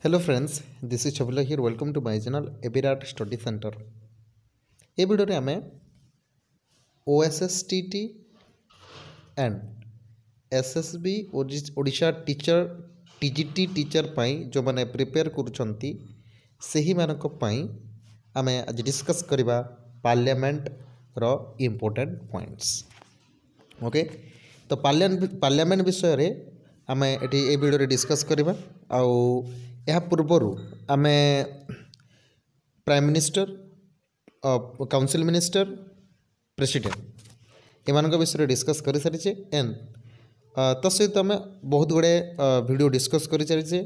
Hello friends, this is Chabila here. Welcome to my channel Ebirat Study Center. এই ভিডিওরে আমি OSSTT and SSB Odisha teacher TGT teacher पाई जो माने prepare करूछंती सही मानक पाई आमे आज डिस्कस करिबा पार्लियामेंट रो इम्पोर्टेंट पॉइंट्स। ओके, तो पार्लियामेंट विषय रे आमे एटी ए वीडियो रे डिस्कस करिबा। आउ यह पूर्वर आमे prime minister council minister president एमान विषय डिस्कस कर सारी एंड तसहित आम बहुत गुड़े वीडियो डिस्कस कर सारी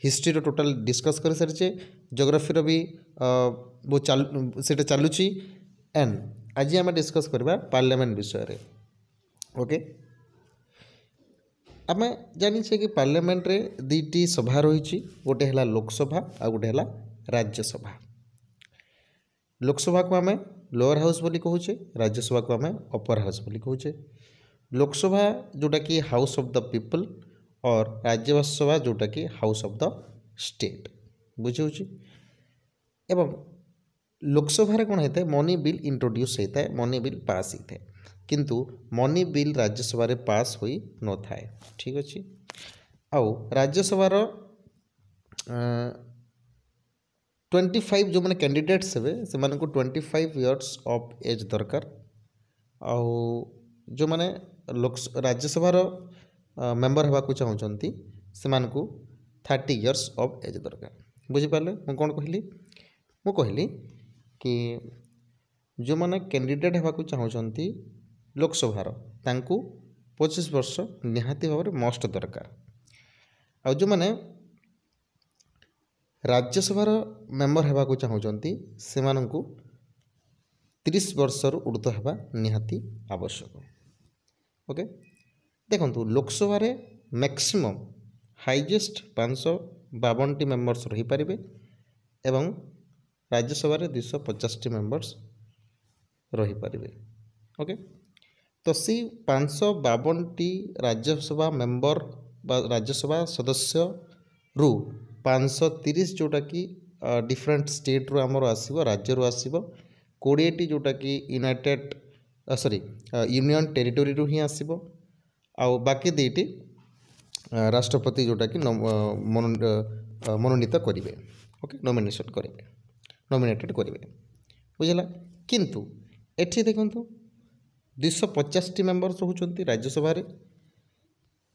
हिस्ट्री टोटाल डिस्कस कर सारी जियोग्राफी भी बहुत चलुची एंड आज आम डिस्कस करबा पार्लियामेंट विषय रे। ओके, आम जानी कि पार्लियामेंट रे दुईटी सभा रही, गोटे है लोकसभा आ गोटे है राज्यसभा। लोकसभा को आम लोअर हाउस बोली कहूचे, राज्यसभा को आम अपर हाउस बोली कहूचे। लोकसभा जोटा कि हाउस ऑफ द पीपल और राज्यसभा जोटा कि हाउस ऑफ द स्टेट बुझे। एवं लोकसभा कौन होता है, मनी बिल इंट्रोड्यूस होता है, मनी बिल पास होता है, किंतु मनी बिल राज्यसभा रे पास होई न थाए। ठीक अच्छे। आउ राज्यसभा 25 जो मैंने कैंडिडेट्स हे से 25 इयर्स ऑफ एज दरकार। आउ जो मैंने राज्यसभा मेंबर होगा चाहूँगी से 30 इयर्स ऑफ एज दरकार। बुझिपारे मुझे कौन कहली, मुझे कहली कि जो मैंने कैंडिडेट होगा चाहूँगी लोकसभार तांकु 25 वर्ष निहाती भाव में मस्ट दरकार। आ जो मैंने राज्यसभार मेंबर होगा चाहूँगी से 30 वर्ष ऊर्ध्व होगा निहाती आवश्यक। ओके, देखो लोकसभा रे मैक्सिमम हाईएस्ट 552 मेंबर्स रही पारिबे एवं राज्यसभा रे 250 मेंबर्स रही पारिबे। ओके, तो सी 552 राज्यसभा मेंबर बा राज्यसभा सदस्य रु 530 जोटा कि डिफरेंट स्टेट रो आमर आसीबो, राज्य रो आसीबो। 20 जोटा कि यूनाइटेड यूनियन टेरिटोरी रो ही आसीबो। आउ बाकी दुईटी राष्ट्रपति जोटा कि मनोनीत करेंगे। ओके, नॉमिनेशन करेंगे, नॉमिनेटेड करेंगे, बुझला। किंतु एठी देखंतु 250 मेंबर्स रहउचंती राज्यसभा रे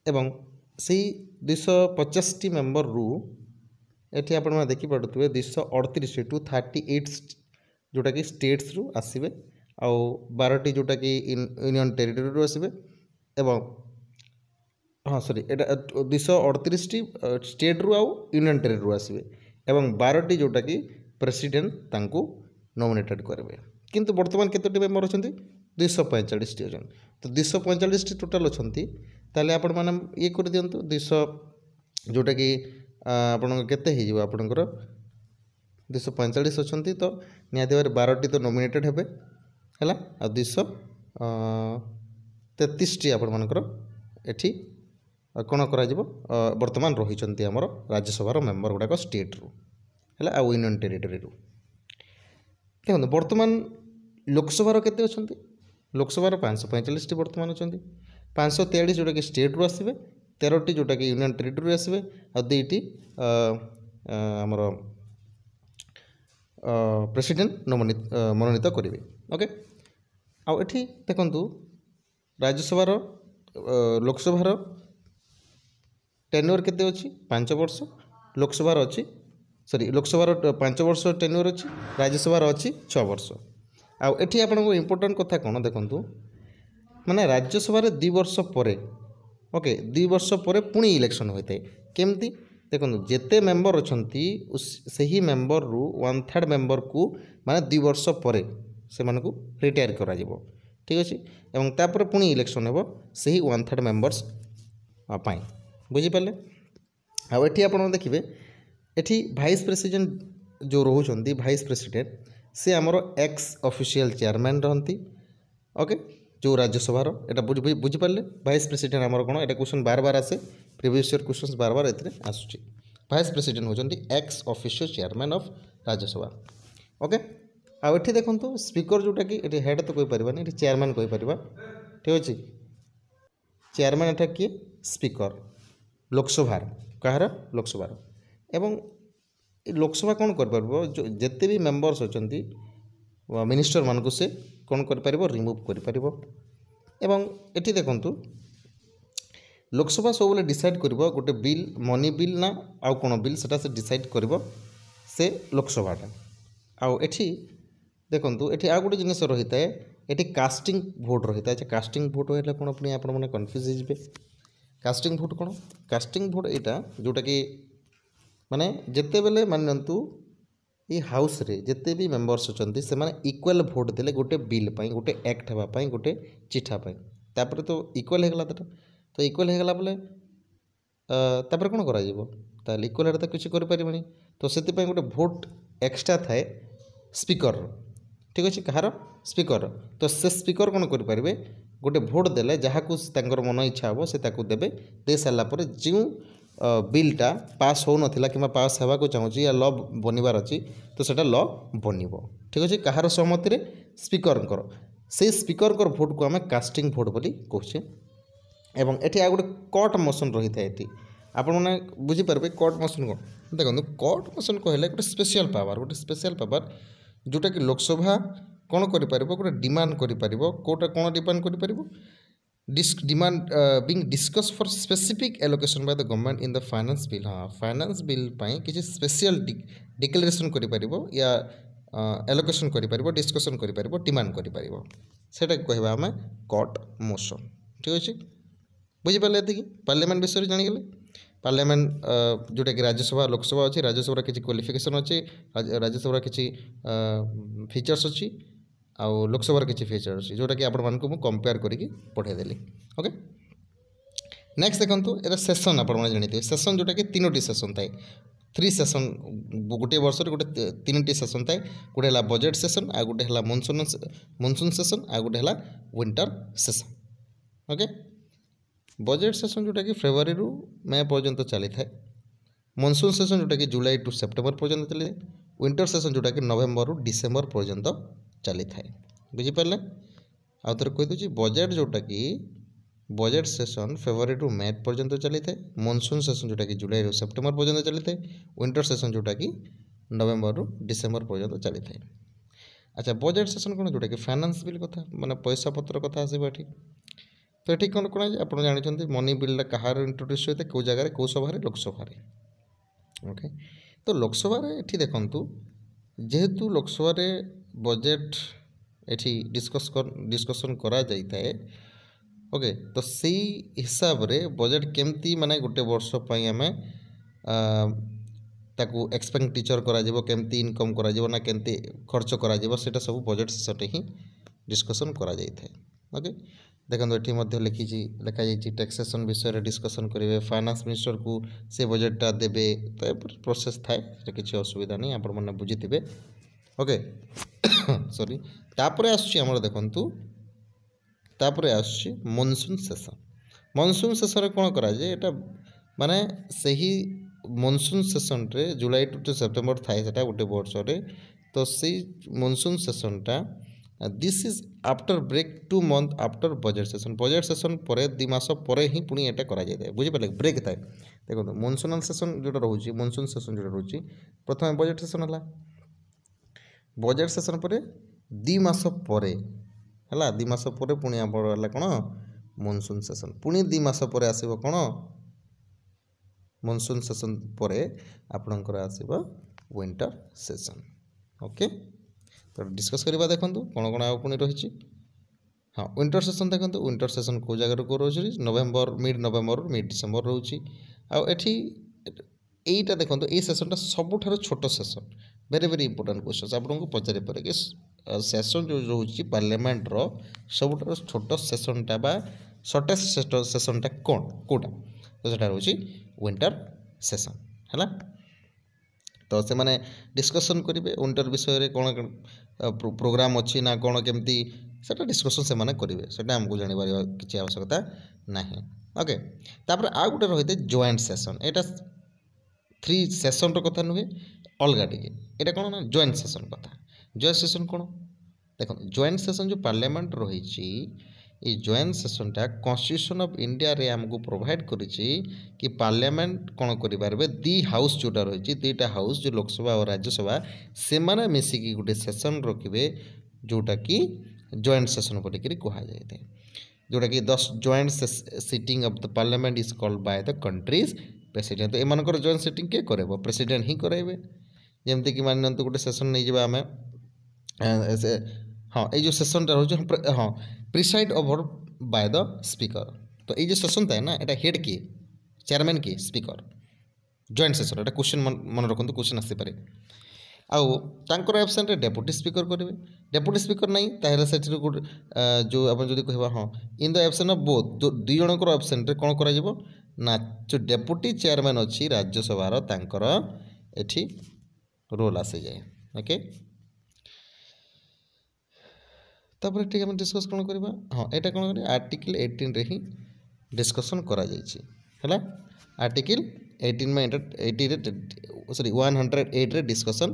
एवं से 250 मेंबर रु एठी आपण मा देखि पडुतबे 238 टू 38 जोटा कि स्टेट्स रु आसीबे। आउ 12टी जोटा कि यूनियन टेरिटोरी रु आसीबे एवं हाँ सॉरी एटा 238टी स्टेट रु आउ यूनियन टेरिटोरी रु आसीबे एवं 12टी जोटा कि प्रेसिडेंट तांकु नॉमिनेटेड करबे। किंतु वर्तमान केतोटी मेंबर अछंती 245 जन। तो 245 टोटाल अच्छी ताले आपण माने ये कर दियंतु 200 जोटा कि आपण केते हे जीव आपणकर 245 अच्छी। तो निहाती भाव 12टी तो नॉमिनेटेड हेबे हैला आ 233टी आपण मानकर एठी कोन करा जीवो वर्तमान रहिचंती हमर राज्यसभा रो मेंबर गुडाक स्टेट रो हैला आ यूनियन टेरिटोरी रो। देखो वर्तमान लोकसभा केते अच्छी, लोकसभा 545टी वर्तमान अच्छा, 543 जोटा कि स्टेट रू आसबे, 13टी जोटा कि यूनियन टेरिटोरी आसबे और 2टी आमर प्रेसिडेंट मनोनीत करेंगे। ओके, आउ एठी देखंतु राज्यसभा लोकसभार टेन्योर केते अछि 5 वर्ष, लोकसभार अछि लोकसभार 5 वर्ष टेन्योर अछि, राज्यसभार अछि 6 वर्ष। आउ एठी आपनको इम्पोर्टेंट कथा कौन देखंतु माने राज्यसभा 2 वर्ष परे, ओके 2 वर्ष परे पुणी इलेक्शन होता है। केमती देखो जेते मेंबर अछंती सही मेंबर रु 1/3 मेंबर को माने 2 वर्ष परे से मानको रिटायर करा जिवो। ठीक अछि, एवं तापर पुणी इलेक्शन हेबो सही 1/3 मेंबर्स पाई। बुझी पाले। आ एठी आपण देखिबे एठी वाइस प्रेसिडेंट जो रहउचंती वाइस प्रेसिडेंट से आमर एक्स ऑफिशियल चेयरमैन रहती। ओके, जो राज्यसभा एटा बुझिपारे वाइस प्रेसिडेंट आमर कौन एटा क्वेश्चन बार बार आसे, प्रिवियस ईयर क्वेश्चन बार बार एथिरे आसुची। भाइस प्रेसिडेंट होचंती ex officio chairman of Rajya Sabha. Okay आ एठी देखंतु स्पीकर जोटा कि एठी हेड तो कोइ परिबानी एठी चेयरमैन कोइ परिबा ठीक अछि। चेयरमैन एठा किए स्पीकर लोकसभार कहार लोकसभार एवं लोकसभा कौन कर पारबो जो जेते भी मेंबर्स अछंती मिनिस्टर मान को से कौन कर पारिबो रिमूव कर पारिबो। एवं एठी देखंतु लोकसभा सब डिसाइड करिबो गोटे बिल मनी बिल ना आउ कोन बिल सेटा से डिसाइड करिबो से लोकसभाटा। आउ एठी देखंतु एठी आ गोटे जिनिस रहिता है एठी कास्टिंग भोट रहिता है। कास्टिंग भोट हेले कोन अपनी आपण माने कन्फ्यूज हो जिवे। कास्टिंग भोट कोन कास्टिंग भोट एटा जोटा कि माने जेते बेले मानंतु ये हाउस रे जिते भी मेंबर्स अच्छा से माने इक्वल भोट देले गोटे बिल पाई गोटे एक्ट हवा पाई गोटे चिठा पाई तापर तो इक्वल हेगला तो इक्वल हेगला बोले तापर कोन करा जीवो ताले इक्वल रे तो किछ कर परिबनी तो सेति पाई गोटे भोट एक्स्ट्रा थाए स्पीकर ठीक अछि कहार स्पीकर तो से स्पीकर कोन कर परिबे गोटे भोट देले जहाँ को तांकर मन इच्छा हो से ताकू देबे दे साला पर जिउ बिलटा पास हो नथिला कि पास हेबा को चाहूँगी या ल बनबार अच्छी तो सेटा ल बनब ठीक अच्छे कहार सहमति रे स्पीकर से स्पीकर भोट को आम कास्टिंग भोट बोली कहचे। एवं एटी आ गोटे कट मोशन रही था ये आपण मैंने बुझीपारे कट मोशन कौन देखो कट मोशन कहले गोटे स्पेशल पावर जोटा कि लोकसभा कौन कर गोटे डिमांड कर कौटा कौन डिमांड कर demand being discussed for specific allocation by the government in the finance bill। हाँ फाइनेंस बिल किसी स्पेशल डिक्लेरेशन कर या एलोकेशन कर डिस्कसन कर डिमांड कर कहवा आम कट मोशन ठीक अच्छे बुझीपारे ये पार्लियामेंट विषय जानीगले। पार्लियामेंट जोटा कि राज्यसभा लोकसभा अच्छी राज्यसभा किसी क्वालिफिकेशन अच्छी राज्यसभा किसी फीचर्स अच्छी आउ लोकसभा किसी फीचर अच्छी जोटा कि आपण मानक कंपेयर करके पठेदेली। ओके नेक्स्ट देखो ये सेसन आपने जानते सेसन जोटा कि 3टी सेसन थाए 3 सेसन गोटे वर्ष गोटे 3टी सेसन थाए गोटे है बजेट सेसन आ गोटे है मनसून सेसन आ गोटे है winter session. Okay budget session जोटा कि फेब्रुआरी रु मे पर्यंत चली थाए मनसून सेसन जोटा कि जुलाई टू सेप्टेम्बर पर्यंत चली विंटर सेसन जोटा कि नवेम्बर रु डिसेम्बर पर्यंत चली थाए बुझीपारे। आउ थे कहीदे बजेट जोटा कि बजेट सेसन फेब्रुआरी टू मे पर्यंत चली थाए मनसून सेसन जोटा कि जुलाई रु सेप्टेम्बर पर्यंत चली थाए विंटर सेसन जोटा कि नवेम्बर रु डिसेम्बर पर्यंत चली थाए। अच्छा बजेट सेसन कौन जोटा कि फाइनेंस बिल कथा माने पैसा पत्र कथा आसो ये तो ये कौन कौन आप जानते मनी बिलटा कहार इंट्रोड्यूस होता है कौ जगह कौ सभा लोकसभा। ओके तो लोकसभा ये देखु जेहेतु लोकसभा बजेट एठी डिस्कसन करा जाई थाए। ओके तो सही हिसाब रे बजेट केमती माने गोटे वर्ष पई आमे ताकू एक्सपेंडिचर करा जिवो केमती इनकम करा जिवो ना केमती खर्च करा जिवो सेटा सब बजेट सेटे ही डिस्कसन करा जाई थाए। ओके देखो ये मध्य लिखा जाइए टैक्सेसन विषय डिस्कसन करेंगे फाइनेंस मिनिस्टर को से बजेटा देवे तो प्रोसेस थाए किसी असुविधा नहीं आप बुझीथे। ओके सॉरी तापर आमर देखु तापर मनसून सेसन मनसून सेसन कौन कराए माने सही मनसून सेसन रे जुलाई टू सेप्टेम्बर थाए से गोटे वर्ष तो सही मनसून सेसनटा this is after break 2 month after budget session पर 2 मास पर ही पुणी एटा करा जाए बुझीपारे ब्रेक थाए। देखो मनसूनल सेसन जोटा रोचे मनसून सेसन जोटा रोचे प्रथम बजेट सेसन है बजेट सेसन पर 2 मास पर है 2 मास पर पुणी है कौन मनसून सेसन पुणी 2 मास पर आसो कौन मनसून सेसन पर आपणकर आसो विंटर सेसन। ओके तो डिस्कस करवा देखो कौन कौन आनी रही। हाँ विंटर सेसन देखो विंटर सेसन कौ जगह को रोचे नवेम्बर मिड डिसेम्बर रोचे आठी यहीटा देखो ये सेसनटा सबुठ छोट session very very important question आपको पचारि पारे कि सेसन जो रोचे पार्लियामेंटर सबुठ छोट सेसनटा बा सर्टेस्ट सेसनटा कौन कौटा तो सेटा रोचे विंटर सेसन है तो से माने डिस्कसन करेंगे विंटर विषय कौन प्रोग्राम अच्छी ना कौन केमती सेटा डिस्कसन से माने करेंगे सेटा हमको जानवर किसी आवश्यकता ना। ओके तापर आ गोटे रही है जॉइंट सेसन एटा थ्री सेसन कथा नुहे अलग टे ये कौन ना जॉइंट सेसन कथा जॉइंट सेसन कौन देखो जॉइंट सेसन जो पार्लियामेंट रही ये जॉइंट सेसनटा कॉन्स्टिट्यूशन ऑफ इंडिया रे हमको प्रोवाइड करिछि कि पार्लियामेंट कौन करें दी हाउस जोटा रही दुईटा हाउस जो लोकसभा और राज्यसभा से माने मिसिकी गोटे सेसन रखिए जोटा कि जॉइंट सेसन बोलिक कह जाए जोटा कि 10 joint sitting of the parliament is called by the countries president तो एमानकर जॉइंट सिटिंग किए करे प्रेसिडेंट ही कराइबे जमती कि मान कोटे सेसन नहीं जावा आम हाँ ये सेसनटा रोचे हाँ preside over by the speaker तो ये सेसन था ना यहाँ हेड किए चेयरमैन किए स्पीकर जॉइंट सेसन एटा क्वेश्चन मन रखते क्वेश्चन आसपे आउ तांकर एब्सेंट डेप्यूटी स्पीकर करेंगे डेप्यूटी स्पीकर नहीं ताहले से जो आप कह हाँ in the absent of both जो दुई जनकर एब्सेंट कौन करा ना जो डेप्यूटी चेयरमैन अच्छी राज्यसभार तांकर एठी रोल आसी जाए ओके तापर ठीक है डिस्कस कौन करवा हाँ यहाँ कौन कर आर्टिकल 18 रे ही डिस्कसन करा है आर्टिकल 18 में 80 सॉरी 108 रे डिस्कसन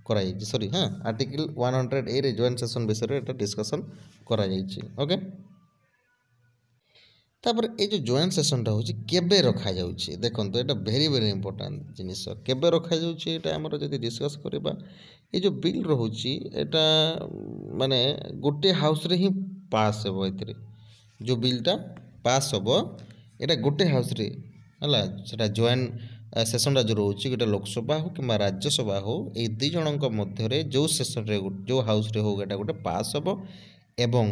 करा सॉरी हाँ आर्टिकल 108 रे जॉइंट सेशन विषय में डिस्कसन करा ओके तापर ये जो जॉइंट सेशनटा हूँ केबे रखा जाउछि देखंतो एटा वेरी वेरी इंपोर्टेंट जिनिस केबे रखा जाउछि एटा हमर जदि डिस्कस करबा ये जो बिल रहुछि एटा माने गोटे हाउस रे ही पास हेबो एतरे जो बिलटा पास हेबो एटा गोटे हाउस रे हला सेटा जॉइंट सेशनटा जो रोचे गोटे लोकसभा हो कि राज्यसभा हो ये दुई जनक मध्य जो सेशन रे जो हाउस रे हो गोटे पास हम एवं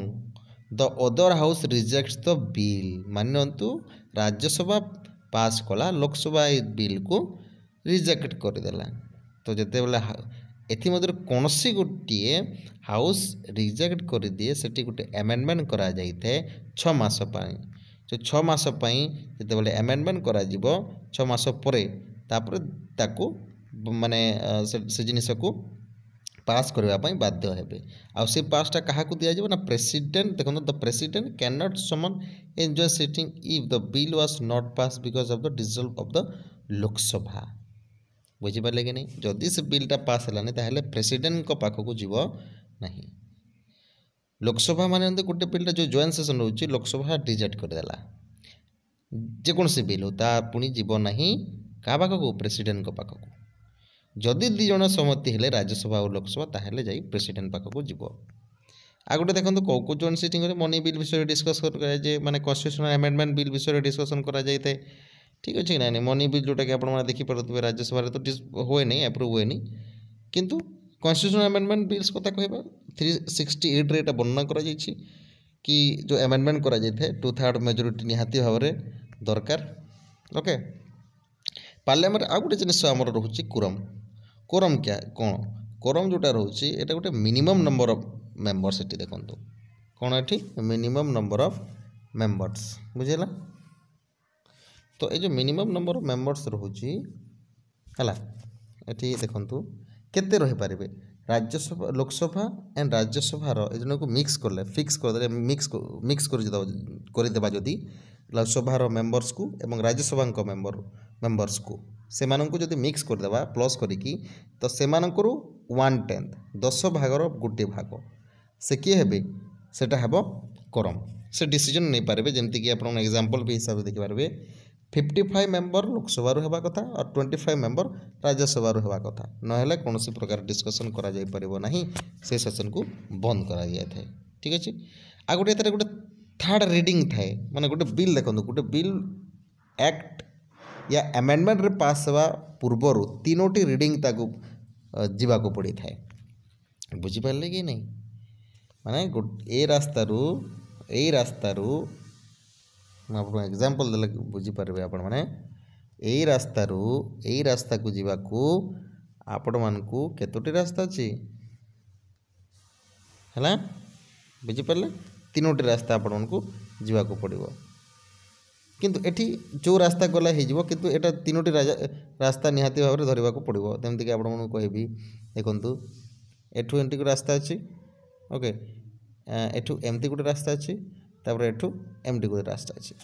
the other house rejects the bill मानतु राज्यसभा पास कला लोकसभा ये बिल को रिजेक्ट करदेला तो जिते बेला एमध्य कौन सी गोटे हाउस रिजेक्ट कर दिए से गोटे एमेंडमेंट करा जाए 6 मास जो 6 मास जिते बड़े एमेंडमेंट करा 6 मास पर ताको माने से जिनिस को पास करने बाध्य हेबे आउ से पासटा क्या दिज्व ना प्रेसिडेंट देखो the president can not summon एंजॉय sitting if the bill was not pass because of the dissolve of the Lok Sabha बुझीपारे कि नहीं जदि से बिलटा पास है ताहले प्रेसिडेंट को पाखक जीव नहीं लोकसभा माने गोटे बिलटा जो जॉइंट सेशन रोचे लोकसभा रिजेक्ट करदेला जेकोसी बिल हो ता पुणी जीव नहीं क्या पाखक प्रेसिडेंट को पाखक जदि दी जन सहमति हेले राज्यसभा और लोकसभा ताहले जाई प्रेसिडेंट पाखक जीव आ गोटे देखो कौ कौ जॉइंट सिटिंग मनी बिल विषय डिस्कस कराए माने कन्स्टिट्यूशनल अमेंडमेंट बिल विषय डिस्कसन करा जाए ठीक अच्छे ना मनी बिल जोटा कि आप देखिपे राज्यसभा तो हुए नहीं अप्रूव हुए नहीं किंतु कन्स्टिट्यूशनल अमेंडमेंट बिल्स कथा कहबा 368 रे वर्णना करा कि जो अमेंडमेंट करा जाए 2/3 मेजोरिटी निहाती भाव में दरकार ओके पार्लियामेंट आ गोटे जिनिस आमर रोचे कोरम कोरम क्या कौन कोरम जोटा रोचे एटा गोटे minimum number of members eighty देखंतु कौन eighty minimum number of members बुझेला तो ये जो मिनिमम नंबर ऑफ मेंबर्स रोचे हला एटी देखंतु केते रही पारिबे राज्यसभा लोकसभा एंड राज्यसभा रो को मिक्स करले फिक्स कर मिक्स कर देबा जदी लोकसभा मेंबर्स को एवं राज्यसभा मेंबर्स को से मानक जदि मिक्स करदेबा प्लस करिकी तो से 1/10 10 भागर गोटे भाग से किए हेबे सेटा हेबो कोरम से डिसीजन नहीं पारे जमती कि आप एग्जांपल भी हिसाब से देखिपारे 55 मेंबर लोकसभा हेबा कथा और 25 मेंबर राज्यसभा हेबा कथा नहेले कौन प्रकार डिस्कसन करा जाई परिबो नहीं से सेशन को बंद करा जाय थाए ठीक अच्छे आ गोटे एतरे गोटे थर्ड रीडिंग थाए माने गोटे बिल देखो गोटे बिल एक्ट या अमेंडमेंट रे पास होगा पूर्वर 3टी रीडिंग ताकू जीवा को पड़ी थाए बुझीपारे कि नहीं माने ए रास्तारू आपको एग्जांपल देले बुझीपारे आपण माने यही रास्ता को जीवा को आपण मानकू केतोटी रास्ता अच्छी है बुझीपारे 3टी रास्ता आपण मानकू जीवा को पड़ो किंतु एठी जो रास्ता गला हो किंतु एटा 3टी रास्ता निहाती भाव में धरवा को पड़ो जमती कि आपको कहबी देखु एठू एमती गोटे रास्ता अच्छी ओके एठू एमती गोटे रास्ता अच्छी तापर एठू एमती गोटे रास्ता अच्छी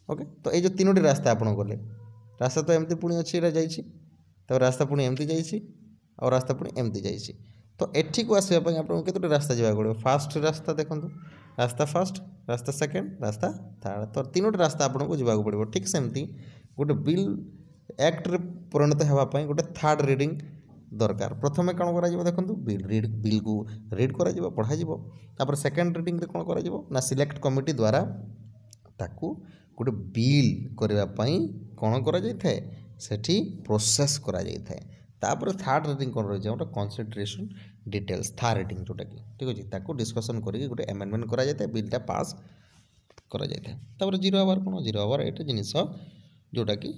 ओके तो ये जो 3टी रास्ता आप गले रास्ता तो एमती पुणी अच्छी जाइए तो रास्ता पुणी एमती जाइए और रास्ता पुणी एमती जाइए तो एठी को आसवाई आपको केतोटी रास्ता जावाक पड़ो फास्ट रास्ता देखो रास्ता फास्ट रास्ता सेकेंड रास्ता थर्ड तो तीनोटी रास्ता आपको जावाक पड़ो ठीक सेमती गोटे बिल एक्ट्रे परिणत होगापाई गोटे थर्ड रिडिंग दरकार प्रथम कौन कर देखो बिल को रिड कर पढ़ा सेकेंड रिडिंग कौन कर सिलेक्ट कमिटी द्वारा ताकू गोटे बिल करने कौन कर प्रोसेस करा तापर थर्ड रिडिंग कौन रही है कंसिडरेशन डिटेल्स थर्ड रिडिंग जोटा कि ठीक अच्छे ताकू डिस्कसन करके गोटे एमेंडमेंट करा बिलटा पास करा तापर जीरो आवर कौन जीरो आवर एट जिनिस जोटा कि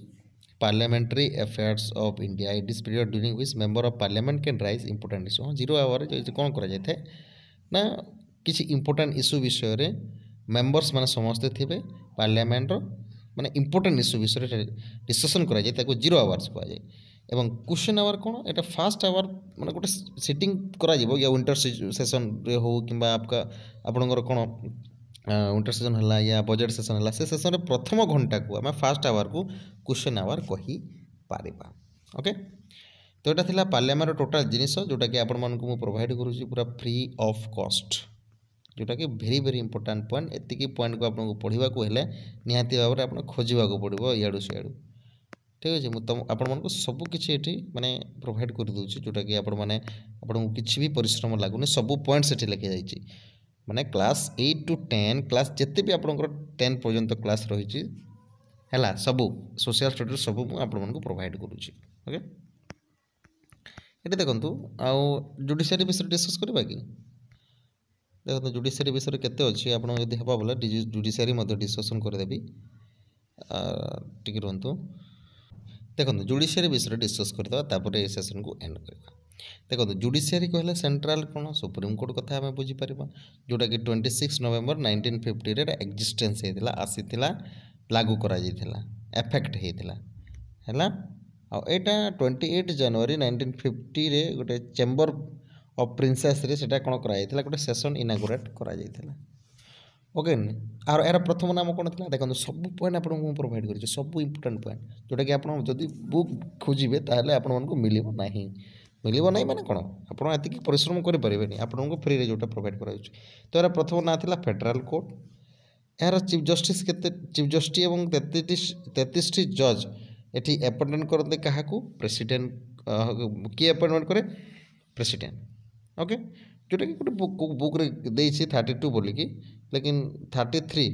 parliamentary affairs of India it is period during which member of parliament can rise important issue zero hour कौन कर ना किसी इंपोर्टेंट इश्यू विषय रे मेंबर्स माने समस्ते थे पार्लियामेंट माने इंपोर्टेंट इश्यू विषय डिस्कसन करा जीरो आवर्स कहुए एवं क्वेश्चन आवर कौन एटा फास्ट आवर माने गोटे सिटिंग करा या विंटर सेशन रे हो कि आपका आपणकर कौन विंटर सेशन है या बजेट सेशन है से सेशन प्रथम घंटा को आम फास्ट आवर को क्वेश्चन आवर कही पारिबा ओके तो यहाँ था पार्लियामेंट टोटाल जिनिस जोटा कि आपण मानक प्रोवाइड करुँची पूरा फ्री ऑफ कॉस्ट जोटा कि भेरी भेरी इंपोर्टेंट पॉइंट एतिकी पॉइंट को आपको पढ़ा निहाती भाव में आप खोजा पड़ो इाड़ू सियाड़ू ठीक अच्छे मुझे आपण मानक सबकि ये माने प्रोवाइड कर दूसरी जोटा कि आपण मैंने आपको किसी भी परिश्रम लगुनि सब पॉइंट से लिखी जाइए माने क्लास 8 to 10 क्लास जिते भी आपंकर 10 पर्यंत क्लास रही है सबू सोशल स्टडी सब मुझे प्रोवाइड करुँची ओके ये देखो आउ जुडिशियरी विषय डिस्कस करवा कि देखो जुडिशियरी विषय केते अच्छी आपड़ जब हाँ बोला जुडिशियरी डिस्कसन करदेवी टी रुहतु देखो जुडिशियरी विषय डिस्कस करदे ये सेशन को एंड करवा देखो जुडिशियरी कहले सेंट्रल कौन सुप्रीम कोर्ट कथा आम बुझीपर जोटा कि 26 नवेम्बर 1950 रे एक्जिस्टेंस होता आसीला लागू करा एफेक्ट होता है आटा 28 जनवरी 1950 रे गोटे चेम्बर ऑफ प्रिंसेस रे सेटा कौन करा गोटे सेशन इनागुरेट करा ओके आर यार प्रथम नाम कौन था देखो सब पॉइंट आपको प्रोवाइड कर सब इंपोर्टेंट पॉइंट जोटा कि आप बुक खोजे ताहले आपको मिल ना मिलना माने कौन आप परिश्रम करें आपको फ्री रे जोटा प्रोवाइड कर तो यार प्रथम ना था फेडराल कोर्ट यार चीफ जस्टिस के चीफ जस्टिस और 33 जज ये अपॉइंटमेंट करते क्या प्रेसिडेंट किए अपॉइंटमेंट करे प्रेसिडेंट ओके जोटा कि गोटे बुक रे 32 बोलिकी लेकिन 33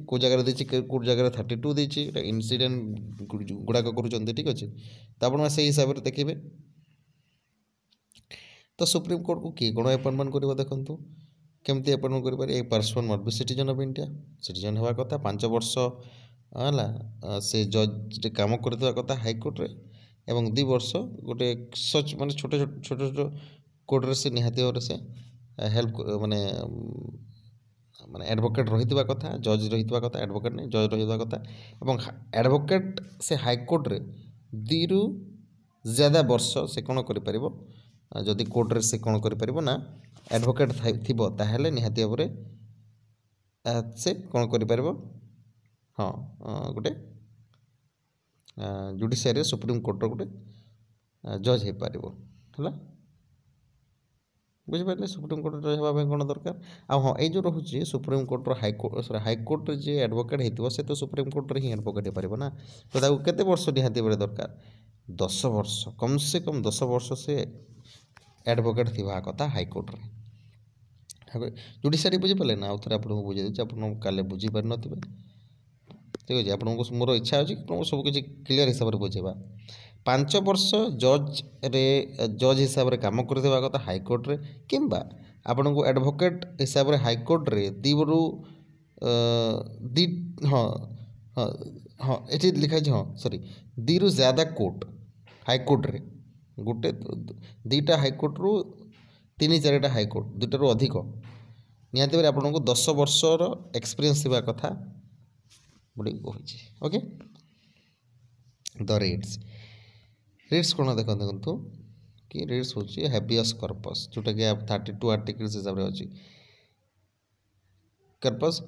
को जगह देखिए कौ जगह 32 देती इनसीडेंट गुड़ाक कर ठीक अच्छे तो आप से हिसाब से देखिए तो सुप्रीम कोर्ट को किए कौन अपॉइंटमेंट कर देखो केमती अपॉइंटमेंट करें a person must be citizen of India citizen हवा कथा 5 वर्ष है से जज काम करता कथा हाईकोर्ट रे एवं 2 वर्ष गोटे सच माने छोटे छोटे कोर्ट से निहाती भाव से हेल्प माने माने एडवोकेट रही कथा जज रही कथा एडवोकेट नहीं जज रही कथा एवं एडवोकेट से हाईकोर्ट रे 2 रु ज़्यादा वर्ष से कौन कर जदि कोर्ट रे से कौन कर ना एडवोकेट थी ताहले निहाती भाव से कौन कर हाँ गोटे जुडिशियरी सुप्रीम कोर्ट गोटे जज हो पार है बुझिपारे सुप्रीम कोर्ट रहा कौन दरकार हाँ ये जो रोचे सुप्रीम कोर्टर हाईकोर्ट जी एडवोकेट होती से तो सुप्रीम कोर्ट ही एडवोकेट हो पार ना तो केते वर्ष निहाती बेले दरकार 10 वर्ष कम से कम 10 वर्ष से एडवोकेट थी कथा हाईकोर्ट रे जुडिशियरी बुझीपारे ना आउ थे आपको बुझे दूसरे आप काले बुझीपार न ठीक अच्छे आपको मोर इच्छा अच्छी सब किसी क्लीयर हिसाब से बुझेगा 5 वर्ष जज रे जज हिसाब से कम कर कथा हाईकोर्ट रे किंबा आपण को एडवोकेट हिसाब से हाईकोर्ट रे 2 रु हाँ हाँ हाँ ये लिखाई हाँ सॉरी 2 रु ज़्यादा कोर्ट हाईकोर्ट रे गोटे 2टा हाईकोर्ट रु 3-4टा हाईकोर्ट 2टा रु अधिक निहाती भाव आपको 10 वर्षर एक्सपीरियंस थी कथा बोली कही ओके द रिट्स कौन देखो कि रिट्स हूँ हैबियस कॉर्पस जोटा कि 32 आर्टिकल्स हिसाब से अच्छी कॉर्पस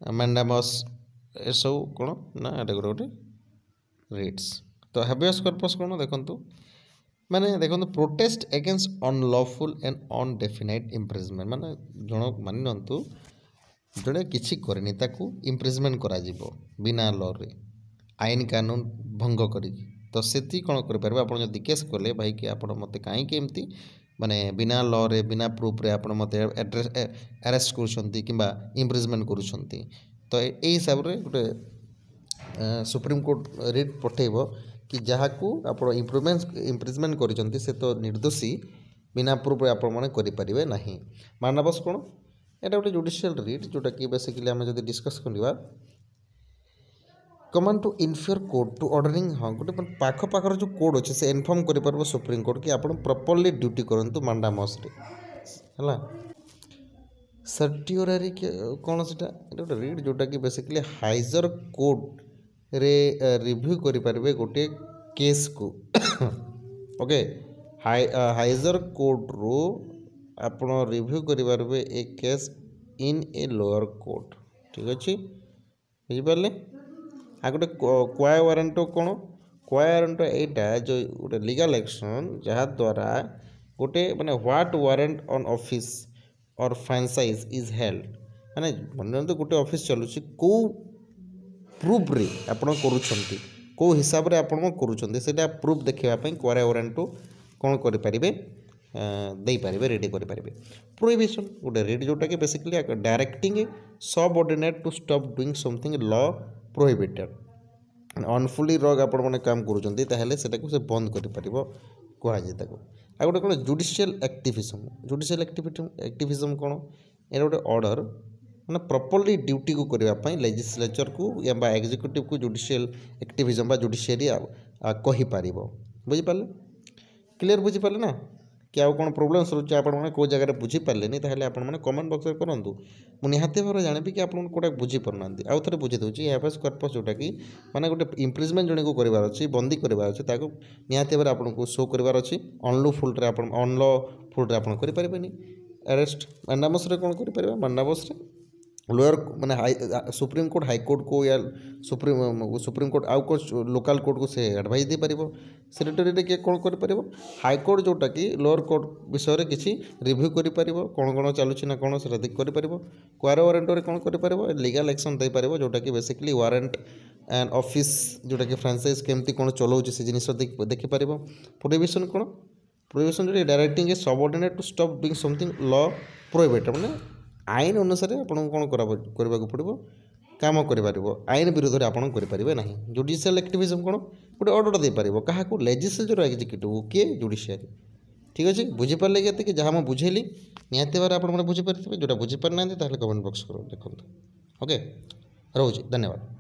मैंडामस ए सब कौन ना गोटे गोटे रिट्स तो हाबियस कर्पस कौन देखो माने देखो protest against unlawful and indefinite imprisonment माने जन मानि नियंतु जोड़े किसी करनी ताकू इम्प्रिजमेंट करा जीवो बिना लॉ रे आईन कानून भंग करी तो सेति कौन कर आप जब केस कले भाई कि आप मत कहीं एमती माने बिना लॉ रे बिना प्रूफ रे आप मत अरेस्ट कर इम्प्रिजमेंट करुँच तो यही हिसाब से गोटे सुप्रीम कोर्ट रिट पठेब कि जहाँ को आप इम्प्रिजमेंट कर से तो निर्दोषी बिना प्रूफ आप करें ना मानबस कौन यहाँ गोटे जुडिशियल रिट जोटा कि बेसिकली आम जब डिस्कस करवा command to inferior court to ordering हाँ गोटे पाख पाखर जो कोड अच्छे से इनफर्म कर सुप्रीम कोर्ट कि आप प्रॉपर्ली ड्यूटी करूँ मांडामस है सर्टियोरारी कौन से गोटे रिट जोटा कि बेसिकली हाइजर कोर्ट रे रिव्यू करें गोटे केस को ओके हाइजर कोर्ट रू आप रिव्यू करें a case in a lower court ठीक अच्छे बुझिपारे आ गोटे क्वाय वारंट कौन क्वाय वारंट यहाँ जो गोटे लीगल एक्शन जहाँद्वारा गोटे माने व्हाट वारंट ऑन ऑफिस और फ्रांचाइज इज हेल्ड माने मन गोटे ऑफिस चलुची को प्रूफ रे आपण करूछंती को हिसाब रे आपण करूछंती सेटा प्रूफ देखापी क्वाय वारंट कौन करें दे पारे रेडी करें प्रोहिबिशन गोटे रेड जोटा कि basically directing subordinate to stop doing something law prohibited unlawfully रग आपण मैंने काम करूँ से बंद कर कहुए आ गोटे कौन जुडिशियल एक्टिविज्म कौन ये गोटे ऑर्डर मैंने प्रॉपर्ली ड्यूटी को करने लेजिस्लेचर को या एग्जीक्यूटिव को जुडिशियल एक्टिविज्म जुडिशियरी कहीपर बुझिपारे क्लीयर बुझिपारे ना कि आउ कौन प्रोब्लेम्स रोचे आपने कौ जगह बुझीपारे ताहले आपने कमेंट बॉक्स में करूँ मुझे निहाती भाव जानवी कि आपको कौटा बुझीपारना आउ थे बुझे दूसरी हैबेस कर्पस जोटा कि माने गोटे इम्प्रिजमेंट जन को करार अच्छी बंदी करार अच्छे निहाती भाव आपको शो करार अच्छी अनलॉ फुल आप करें अरेस्ट मांडामस कौन करें मांडामस लोअर माने सुप्रीम कोर्ट हाईकोर्ट को या सुप्रीम कोर्ट आउ कौन लोकल कोर्ट को से एडवाइस दे पार सेक्रेटरी किए कौन कर हाईकोर्ट जोटा कि लोअर कोर्ट विषय किसी रिव्यू कर कौन कौन चलुची ना कौन से कर क्वायर वारंट कौन कर लीगल एक्शन दे पार जोटा कि बेसिकली वारंट एंड ऑफिस जोटा कि फ्रांचाइज केमती कौन चलाऊँ से जिन देखिपार प्रोहिबिशन कौन प्रोहिबिशन जो directing a subordinate to stop doing something law prohibited माने आईन अनुसार आपको कौन करने पड़ो काम कर आईन विरोध में आपड़ करें ना जुडिशियल एक्टिविज्म कौन गोटे ऑर्डर दे पार क्या लेजिस्लेचर एक्जिक्यूटिव किए जुडिशियरी ठीक अच्छे बुझीपारे कि जहाँ मुझे बुझेली निहाती भाव आप बुझीपारे जोटा बुझीपार ना कमेंट बॉक्स करो देखो ओके रोचे धन्यवाद।